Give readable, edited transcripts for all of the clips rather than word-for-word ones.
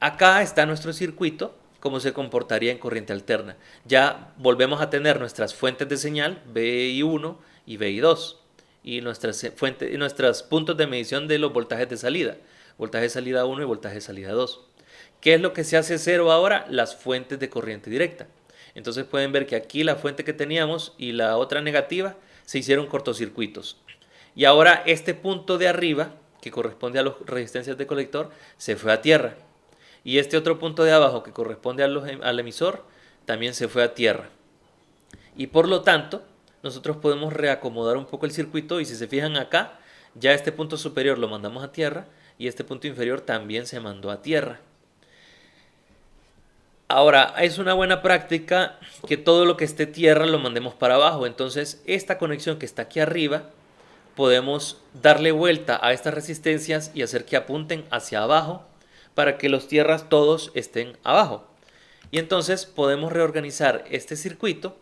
acá está nuestro circuito, cómo se comportaría en corriente alterna. Ya volvemos a tener nuestras fuentes de señal, VI1 y VI2, y nuestros puntos de medición de los voltajes de salida, voltaje de salida 1 y voltaje de salida 2. ¿Qué es lo que se hace cero ahora? Las fuentes de corriente directa. Entonces pueden ver que aquí la fuente que teníamos y la otra negativa se hicieron cortocircuitos. Y ahora este punto de arriba, que corresponde a las resistencias de colector, se fue a tierra. Y este otro punto de abajo, que corresponde al emisor, también se fue a tierra. Y por lo tanto, nosotros podemos reacomodar un poco el circuito y si se fijan acá, ya este punto superior lo mandamos a tierra y este punto inferior también se mandó a tierra. Ahora, es una buena práctica que todo lo que esté tierra lo mandemos para abajo. Entonces, esta conexión que está aquí arriba, podemos darle vuelta a estas resistencias y hacer que apunten hacia abajo para que los tierras todos estén abajo. Y entonces podemos reorganizar este circuito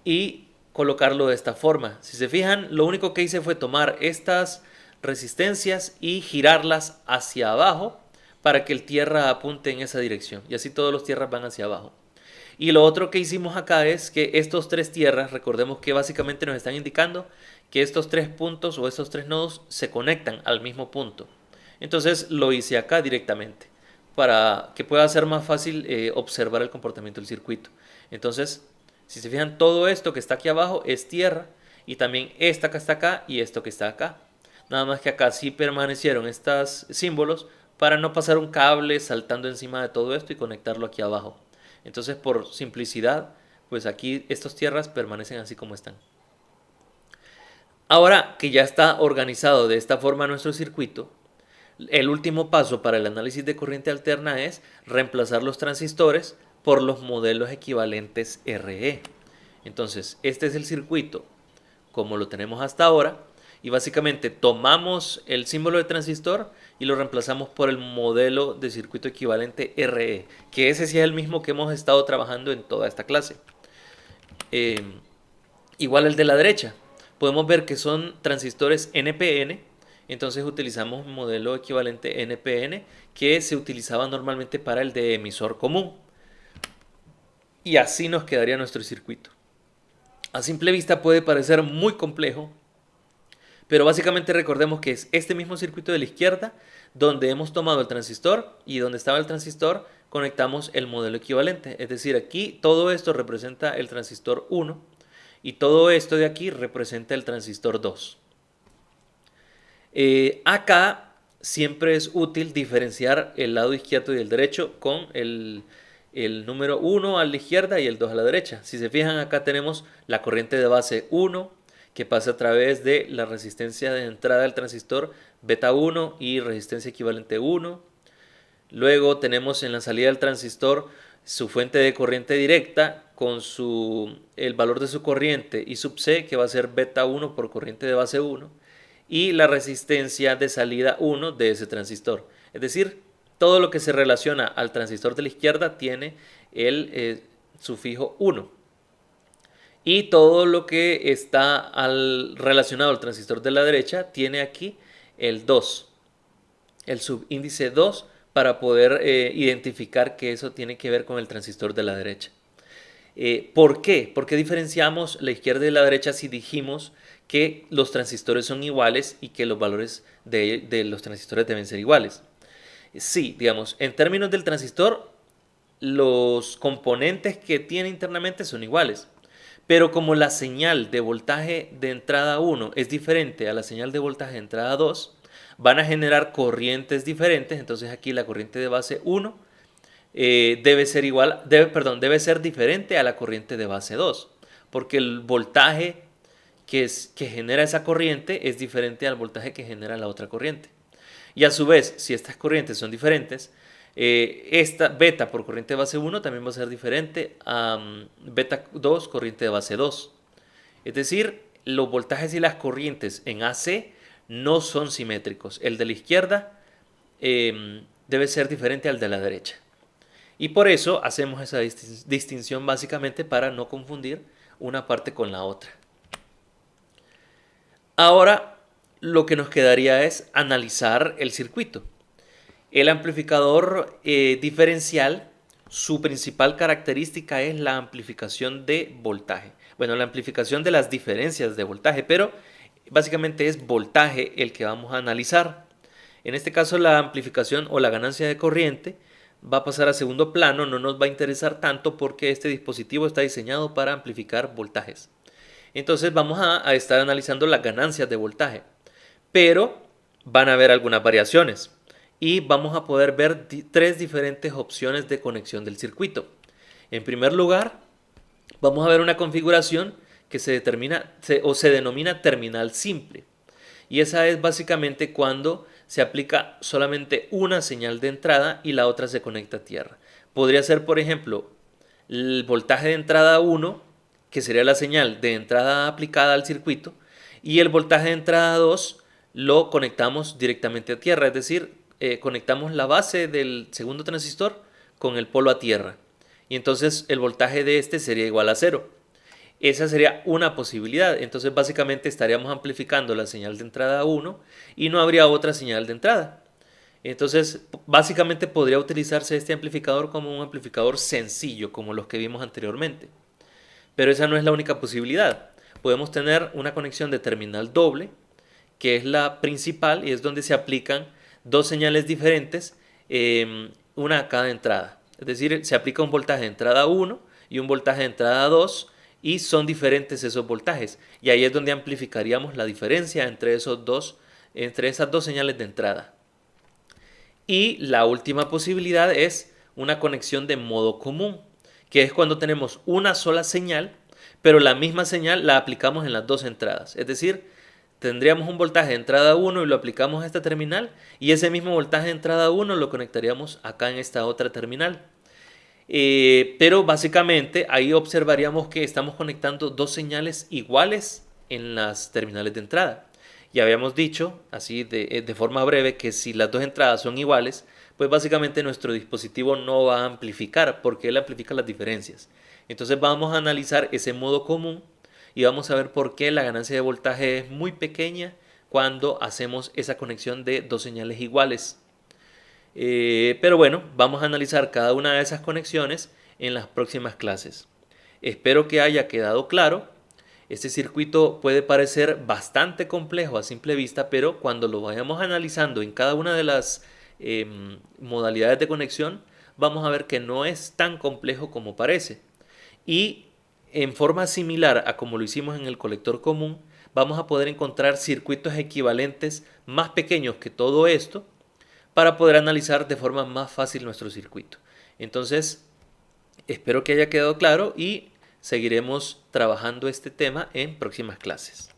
y colocarlo de esta forma. Si se fijan, lo único que hice fue tomar estas resistencias y girarlas hacia abajo para que el tierra apunte en esa dirección y así todos los tierras van hacia abajo. Y lo otro que hicimos acá es que estos tres tierras, recordemos que básicamente nos están indicando que estos tres puntos o estos tres nodos se conectan al mismo punto. Entonces lo hice acá directamente para que pueda ser más fácil observar el comportamiento del circuito. Entonces, si se fijan, todo esto que está aquí abajo es tierra y también esta que está acá y esto que está acá. Nada más que acá sí permanecieron estos símbolos para no pasar un cable saltando encima de todo esto y conectarlo aquí abajo. Entonces, por simplicidad, pues aquí estas tierras permanecen así como están. Ahora que ya está organizado de esta forma nuestro circuito, el último paso para el análisis de corriente alterna es reemplazar los transistores por los modelos equivalentes RE. Entonces, este es el circuito como lo tenemos hasta ahora y básicamente tomamos el símbolo de transistor y lo reemplazamos por el modelo de circuito equivalente RE, que ese sí es el mismo que hemos estado trabajando en toda esta clase. Igual el de la derecha, podemos ver que son transistores NPN, entonces utilizamos un modelo equivalente NPN que se utilizaba normalmente para el de emisor común. Y así nos quedaría nuestro circuito. A simple vista puede parecer muy complejo, pero básicamente recordemos que es este mismo circuito de la izquierda donde hemos tomado el transistor y donde estaba el transistor conectamos el modelo equivalente. Es decir, aquí todo esto representa el transistor 1 y todo esto de aquí representa el transistor 2. Acá siempre es útil diferenciar el lado izquierdo y el derecho con el número 1 a la izquierda y el 2 a la derecha. Si se fijan, acá tenemos la corriente de base 1 que pasa a través de la resistencia de entrada del transistor beta 1 y resistencia equivalente 1. Luego tenemos en la salida del transistor su fuente de corriente directa con el valor de su corriente I sub C, que va a ser beta 1 por corriente de base 1, y la resistencia de salida 1 de ese transistor. Es decir, todo lo que se relaciona al transistor de la izquierda tiene el sufijo 1. Y todo lo que está relacionado al transistor de la derecha tiene aquí el 2, el subíndice 2, para poder identificar que eso tiene que ver con el transistor de la derecha. ¿Por qué? ¿Por qué diferenciamos la izquierda y la derecha si dijimos que los transistores son iguales y que los valores de los transistores deben ser iguales? Sí, digamos, en términos del transistor, los componentes que tiene internamente son iguales. Pero como la señal de voltaje de entrada 1 es diferente a la señal de voltaje de entrada 2, van a generar corrientes diferentes. Entonces aquí la corriente de base 1 debe ser diferente a la corriente de base 2, porque el voltaje que genera esa corriente es diferente al voltaje que genera la otra corriente. Y a su vez, si estas corrientes son diferentes, esta beta por corriente de base 1 también va a ser diferente a beta 2 corriente de base 2. Es decir, los voltajes y las corrientes en AC no son simétricos. El de la izquierda debe ser diferente al de la derecha. Y por eso hacemos esa distinción básicamente para no confundir una parte con la otra. Ahora lo que nos quedaría es analizar el circuito. El amplificador diferencial, su principal característica es la amplificación de voltaje. Bueno, la amplificación de las diferencias de voltaje, pero básicamente es voltaje el que vamos a analizar. En este caso, la amplificación o la ganancia de corriente va a pasar a segundo plano, no nos va a interesar tanto porque este dispositivo está diseñado para amplificar voltajes. Entonces vamos a estar analizando las ganancias de voltaje, pero van a haber algunas variaciones y vamos a poder ver tres diferentes opciones de conexión del circuito. En primer lugar, vamos a ver una configuración que se denomina terminal simple. Y esa es básicamente cuando se aplica solamente una señal de entrada y la otra se conecta a tierra. Podría ser, por ejemplo, el voltaje de entrada 1, que sería la señal de entrada aplicada al circuito, y el voltaje de entrada 2 lo conectamos directamente a tierra, es decir, conectamos la base del segundo transistor con el polo a tierra. Y entonces el voltaje de este sería igual a 0. Esa sería una posibilidad. Entonces básicamente estaríamos amplificando la señal de entrada 1 y no habría otra señal de entrada. Entonces básicamente podría utilizarse este amplificador como un amplificador sencillo, como los que vimos anteriormente. Pero esa no es la única posibilidad. Podemos tener una conexión de terminal doble, que es la principal y es donde se aplican dos señales diferentes, una a cada entrada. Es decir, se aplica un voltaje de entrada 1 y un voltaje de entrada 2 y son diferentes esos voltajes. Y ahí es donde amplificaríamos la diferencia entre esas dos señales de entrada. Y la última posibilidad es una conexión de modo común, que es cuando tenemos una sola señal, pero la misma señal la aplicamos en las dos entradas. Es decir, tendríamos un voltaje de entrada 1 y lo aplicamos a esta terminal, y ese mismo voltaje de entrada 1 lo conectaríamos acá en esta otra terminal. Pero básicamente ahí observaríamos que estamos conectando dos señales iguales en las terminales de entrada. Ya habíamos dicho, así de forma breve, que si las dos entradas son iguales, pues básicamente nuestro dispositivo no va a amplificar porque él amplifica las diferencias. Entonces vamos a analizar ese modo común y vamos a ver por qué la ganancia de voltaje es muy pequeña cuando hacemos esa conexión de dos señales iguales. Pero bueno, vamos a analizar cada una de esas conexiones en las próximas clases. Espero que haya quedado claro. Este circuito puede parecer bastante complejo a simple vista, pero cuando lo vayamos analizando en cada una de las modalidades de conexión, vamos a ver que no es tan complejo como parece. Y en forma similar a como lo hicimos en el colector común, vamos a poder encontrar circuitos equivalentes más pequeños que todo esto para poder analizar de forma más fácil nuestro circuito. Entonces, espero que haya quedado claro y seguiremos trabajando este tema en próximas clases.